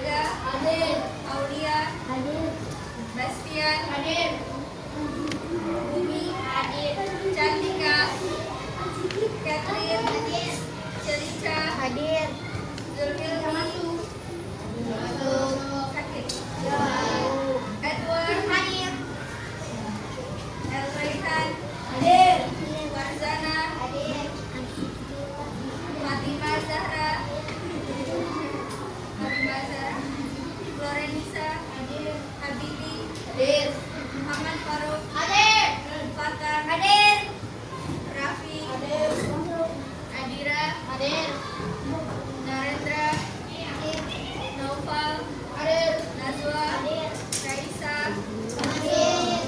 Aga. Hadir. Aulia. Hadir. Bastian. Hadir. Bumi. Hadir. Cantika. Catherine. Hadir. Celica. Hadir. Zulkifli. Sakit. Edward. Hadir. Elraihan. Hadir. Warzana. Hadir. Fatimah Zahra. Fatimah Zahra. Florenisa. Hadir. Habibi. Hadir. Muhammad Faruk. Hadir. Fatah. Hadir. Raffi. Hadir. Adira. Hadir. Narendra. Naufal. Hadir. Najwa. Hadir. Raisa. Hadir.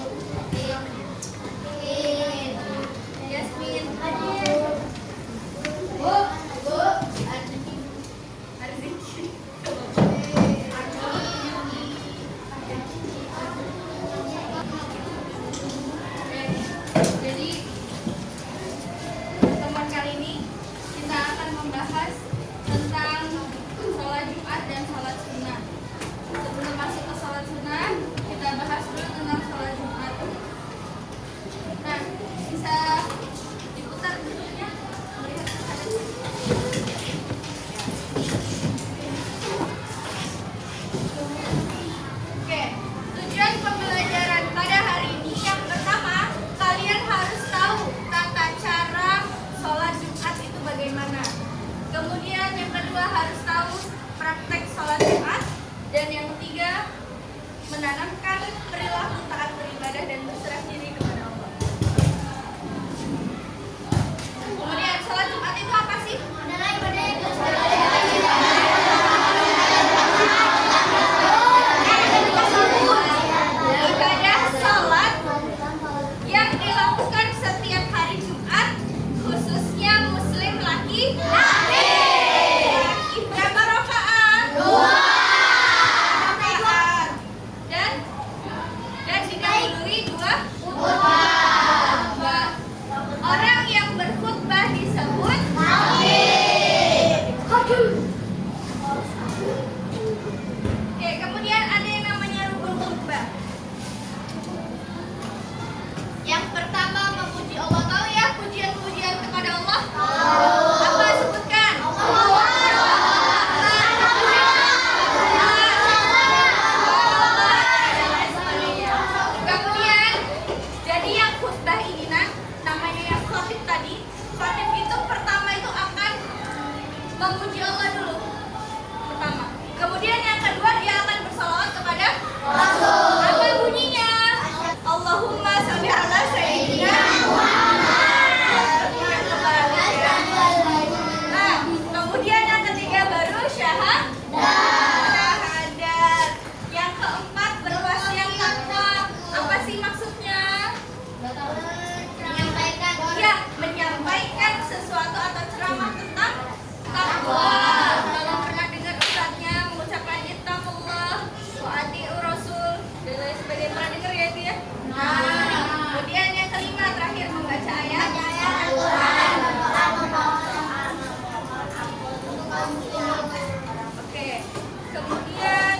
Yasmin. Hadir. Bu. Arziki. Jadi pertemuan kali ini kita akan membahas tentang sholat Jumat dan sholat sunnah. Sebelum masuk ke sholat sunnah, kita bahas dulu tentang sholat Jumat. Nah, bisa diputar dulunya. Oke, tujuan pembelajaran pada hari ini yang pertama, kalian harus tahu tata cara sholat Jumat itu bagaimana. Kemudian yang kedua harus tahu praktek sholat Jumat. Dan yang ketiga, menanamkan perilaku taat beribadah dan berserah diri kepada Allah. Kemudian sholat Jumat itu apa sih? Adalah ibadah yang Ibadah sholat yang dilakukan setiap hari Jumat, khususnya Muslim laki-laki. Berapa rakaat? 2 rakaat. Dan didahului 2. Orang yang berkhutbah disebut Oke, kemudian ada yang namanya rukun khutbah. Yang pertama memuji Allah. Tahu ya pujian-pujian kepada Allah? Apa sebutkan? Kemudian jadi yang khutbah ini namanya yang khatib tadi. Khatib itu pertama itu akan memuji Allah dulu. Pertama. Kemudian yang kedua dia akan bersalawat kepada Rasul. Apa bunyinya? Allahumma sholli ala sayyidina Muhammad. Nah, kemudian yang ketiga baru syahadat. Yang keempat berwasiat takwa. Apa sih maksudnya? Ya, menyampaikan sesuatu atau ceramah tentang takwa. Kalau pernah dengar ustadznya mengucapkan ittaqullah wa ati'ur rasul dan lain sebagainya, pernah dengar ya itu ya? Nah, kemudian yang kelima terakhir membaca ayat Al-Quran. Oke, kemudian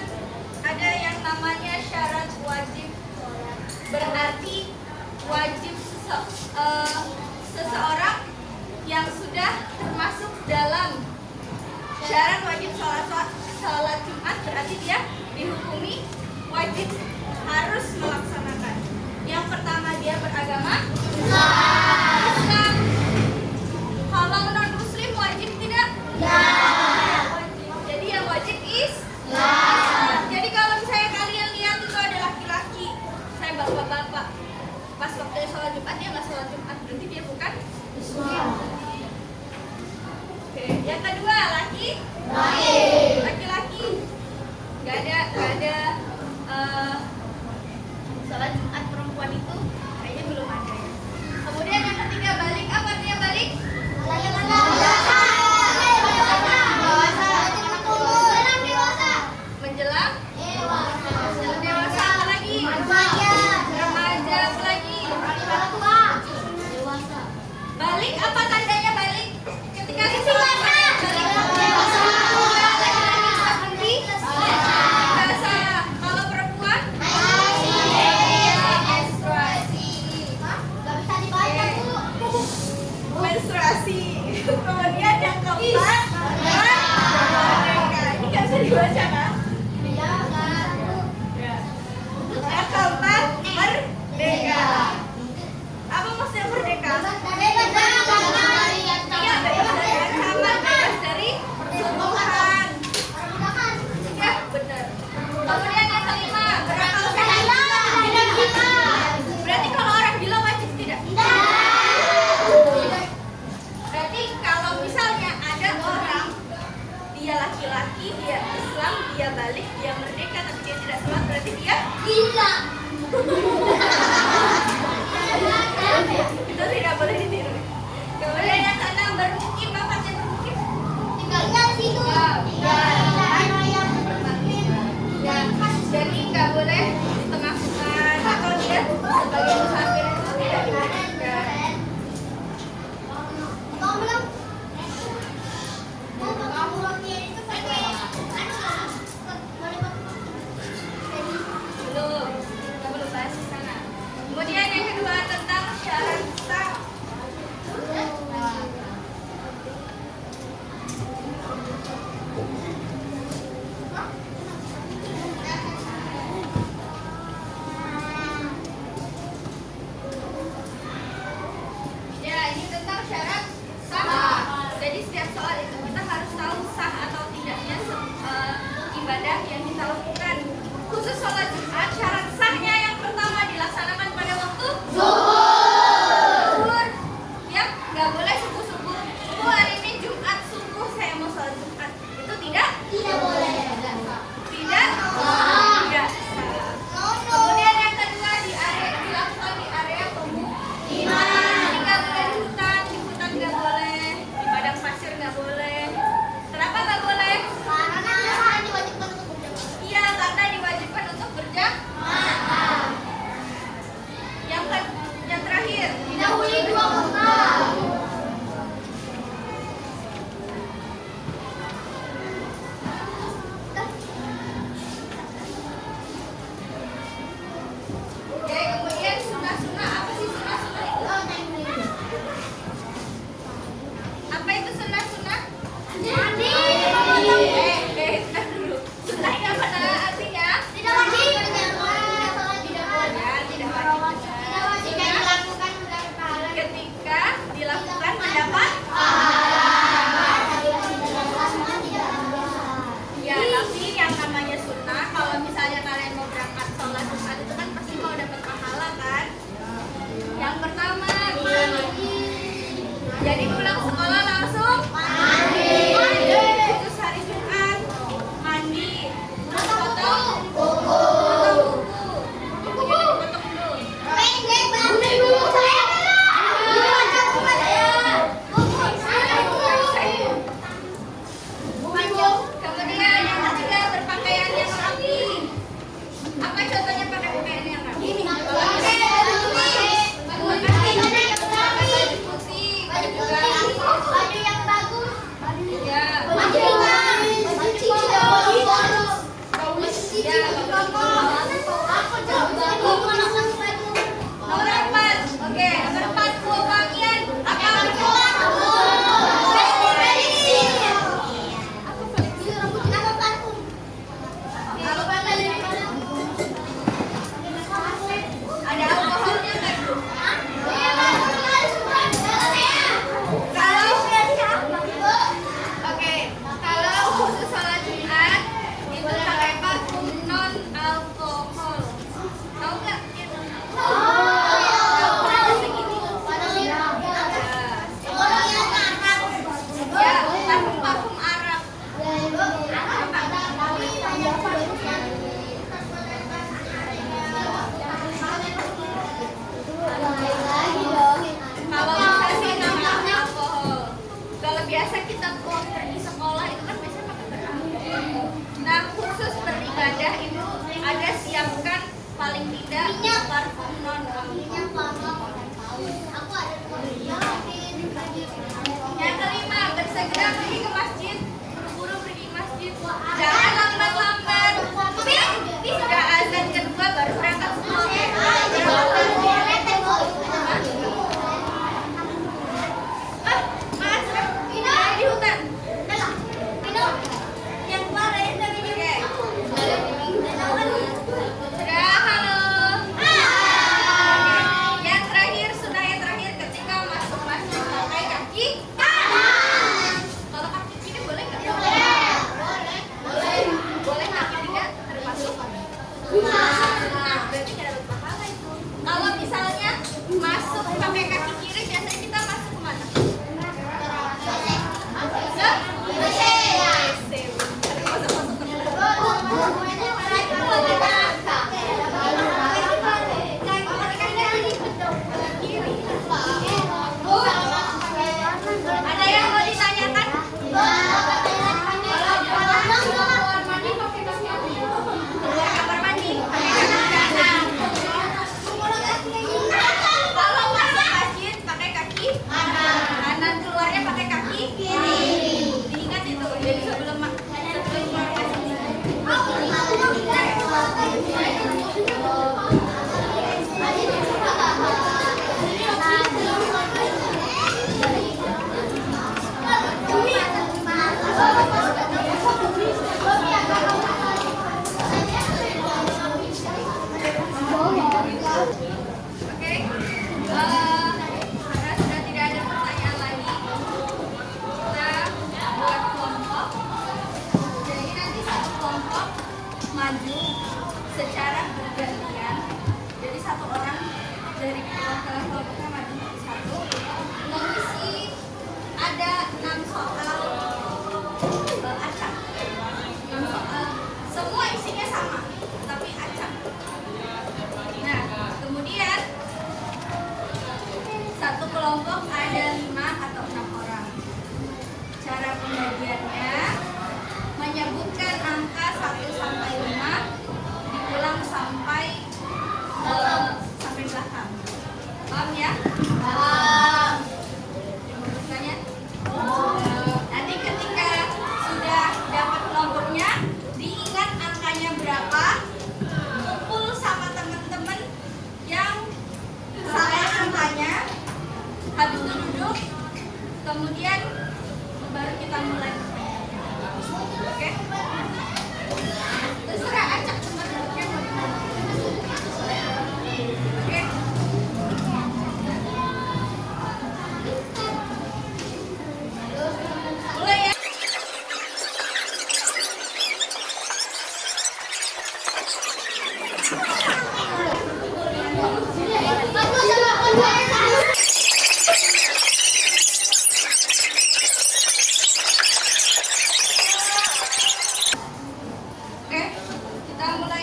ada yang namanya syarat wajib. Berarti wajib seseorang yang sudah termasuk dalam syarat wajib sholat Jumat, berarti dia dihukumi wajib harus melaksanakan. Yang pertama dia beragama Islam. Kalau non muslim wajib tidak? Wajib. Jadi yang wajib Islam. Jadi kalau misalnya kalian lihat itu ada laki-laki, saya bapak-bapak, pas waktu sholat Jumat dia nggak sholat Jumat, berarti dia bukan Islam. Oke, yang kedua laki-laki, nggak ada sholat Jumat perempuan itu kayaknya belum ada ya. Kemudian yang ketiga balik. Apa artinya balik? Menjelang dewasa. Apa lagi? Remaja. Apa lagi? Balik apa tandanya balik? Ketika kita Kemudian yang keempat, merdeka. Ini nggak bisa dibaca kan? Yang keempat, merdeka. Apa maksudnya merdeka? Iya, bebas dari ancaman, bebas dari persetubuhan. Ya, benar. Kemudian yang kelima, berakal sehat. Berarti kalau orang gila wajib tidak? Berarti kalau misalnya ada orang, dia laki-laki, dia Islam, dia balik, dia merdeka, tapi dia tidak sholat, berarti dia Gila. itu tidak boleh ditiru. Kemudian yang keenam, bermukim. Apa sih bermukim? Tinggalnya di situ. Ya, jadi nggak boleh di tengah hutan atau dia sebagai musafir itu tidak dibolehkan. Belum, kita belum bahas di sana. Kemudian yang kedua tentang syarat sah. Ya, ini tentang syarat sah. Jadi setiap soal itu kita harus tahu sah atau tidaknya ibadah yang kita lakukan. Khusus sholat Jumat, syarat sahnya yang pertama dilaksanakan pada waktu zuhur. Ya, nggak boleh subuh-subuh. Bu, hari ini Jumat subuh saya mau sholat Jumat. Itu tidak? Tidak boleh. Tidak? Tidak sah. Kemudian yang kedua dilakukan di area pemukiman. Jadi nggak boleh di hutan nggak boleh, di padang pasir nggak boleh. Kenapa nggak boleh? Iya, karena diwajibkan untuk berjamaah. Yang terakhir, Didahului dua bekal. oke, kemudian sunnah-sunnah. Apa sih sunnah-sunnah itu? Apa itu sunnah-sunnah? Bentar dulu. Sunnah ini apa artinya? Tidak wajib. Ya, tidak wajib. Jika dilakukan mendapat pahala. Ketika dilakukan mendapat ya, tapi yang namanya sunnah, kalau misalnya kalian mau berangkat sholat Jumat itu kan pasti mau dapat pahala kan? Yang pertama gimana? Jadi pulang sekolah langsung mandi. Khusus hari Jumat mandi. Potong kuku. Kukunya dipotong dulu. Kemudian yang ketiga berpakaian yang rapi. Apa contohnya pakai pakaian yang rapi? Baju putih, baju gamis. Baju yang bagus. Ya. Baju Nomor 4. Oke, nomor 4 pewangian. Apa itu? Ada alkoholnya nggak? Kalau khusus sholat Jumat itu pakai parfum non alkohol. Tahu nggak? Ya, parfum Arab. Kalau bisa sih non alkohol. Kalau biasa kita pergi sekolah itu kan biasanya pakai beralkohol. Nah, khusus beribadah itu ada siapkan paling tidak parfum non alkohol. Yang kelima, bersegera pergi ke masjid, buru-buru pergi ke masjid. Jangan lambat-lambat. Sudah azan kedua baru berangkat sekolah. Mas, soal acak. Yang soal semua isinya sama, tapi acak. Nah, kemudian satu kelompok ada 5 atau 6 orang. Cara pembagiannya menyebutkan angka 1 sampai 5 diulang sampai belakang. Paham ya? Paham. Bukannya? Nanti ketika sudah dapat kelompoknya, diingat angkanya berapa, kumpul sama teman-teman yang salah angkanya, habis itu duduk, kemudian baru kita mulai. Oke? Terserah acak tempat duduknya mau di mana. Oke? Mulai ya. Bagus sama konser. Oke, kita mulai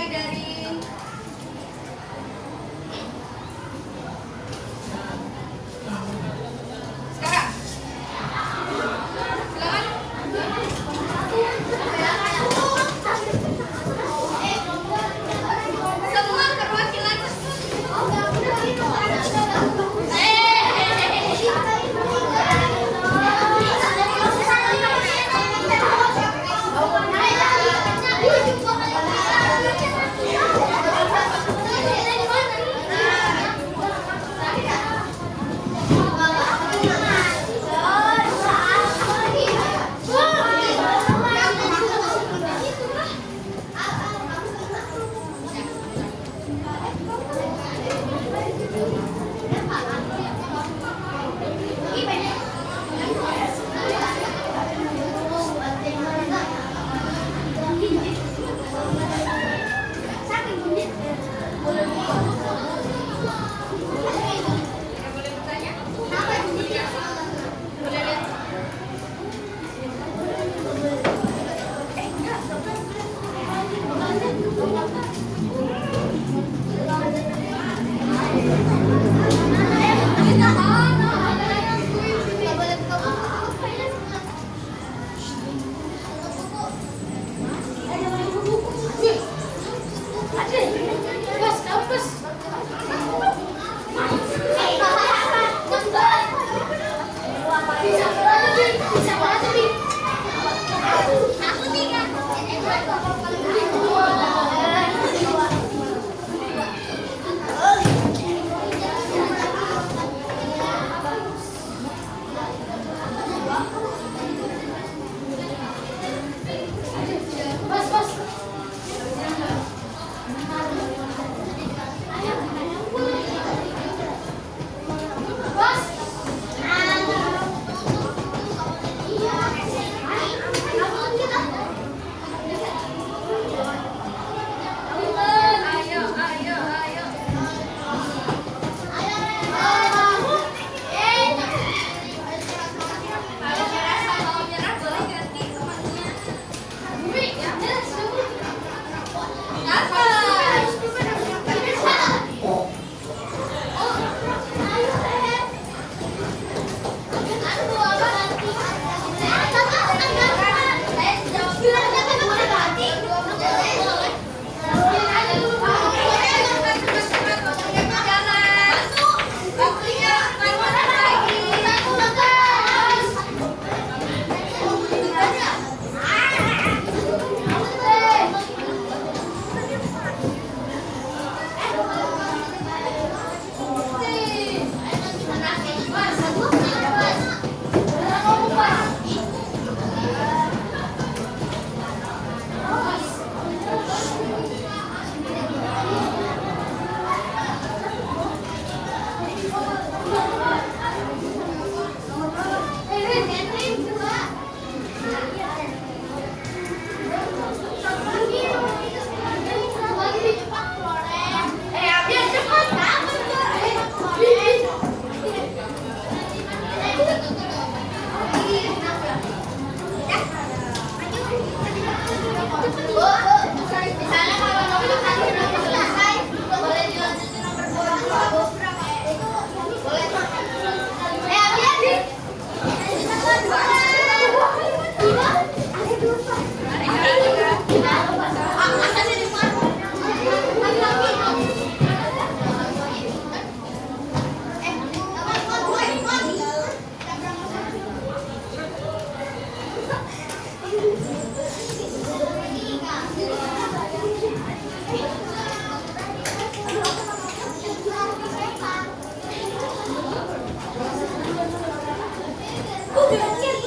Waktunya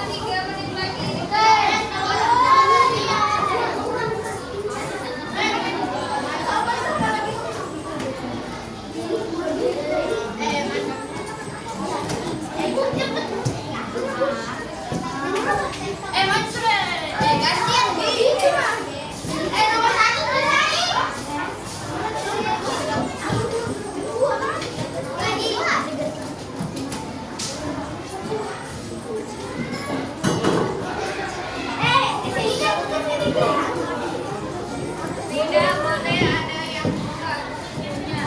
3 menit lagi. Tidak boleh ada yang buka pintunya.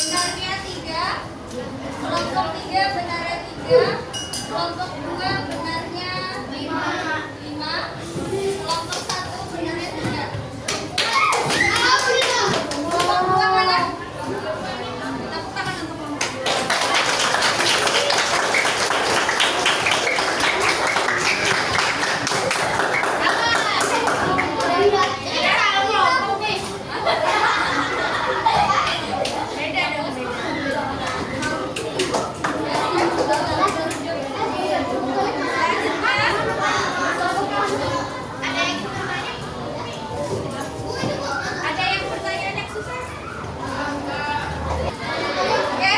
benarnya 3, kelompok 3 benarnya 3, kelompok 2 benarnya 5, kelompok 1 benarnya 3. Kelompok 2 mana? Tepuk tangan untuk kelompok 2. Beda dong, beda. Ada yang pertanyaan yang susah? Oke,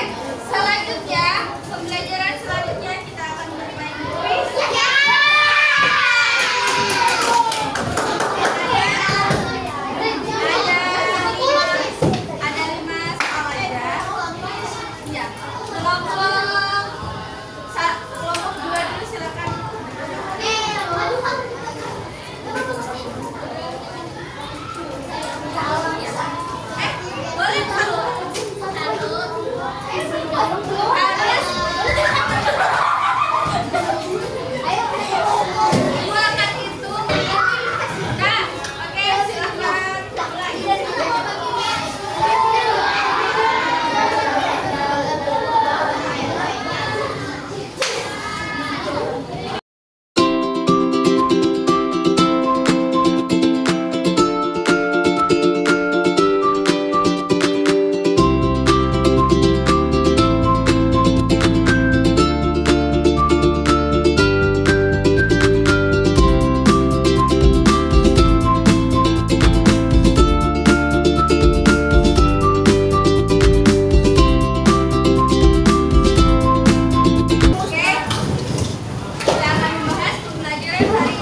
selanjutnya pembelajaran selanjutnya kita akan bermain kuis. Ada 5 soal aja. Ya, kelompok 2 dulu silakan. Boleh dulu. Gua akan hitung. Kak, oke silakan. Oke, kita akan membahas pembelajaran hari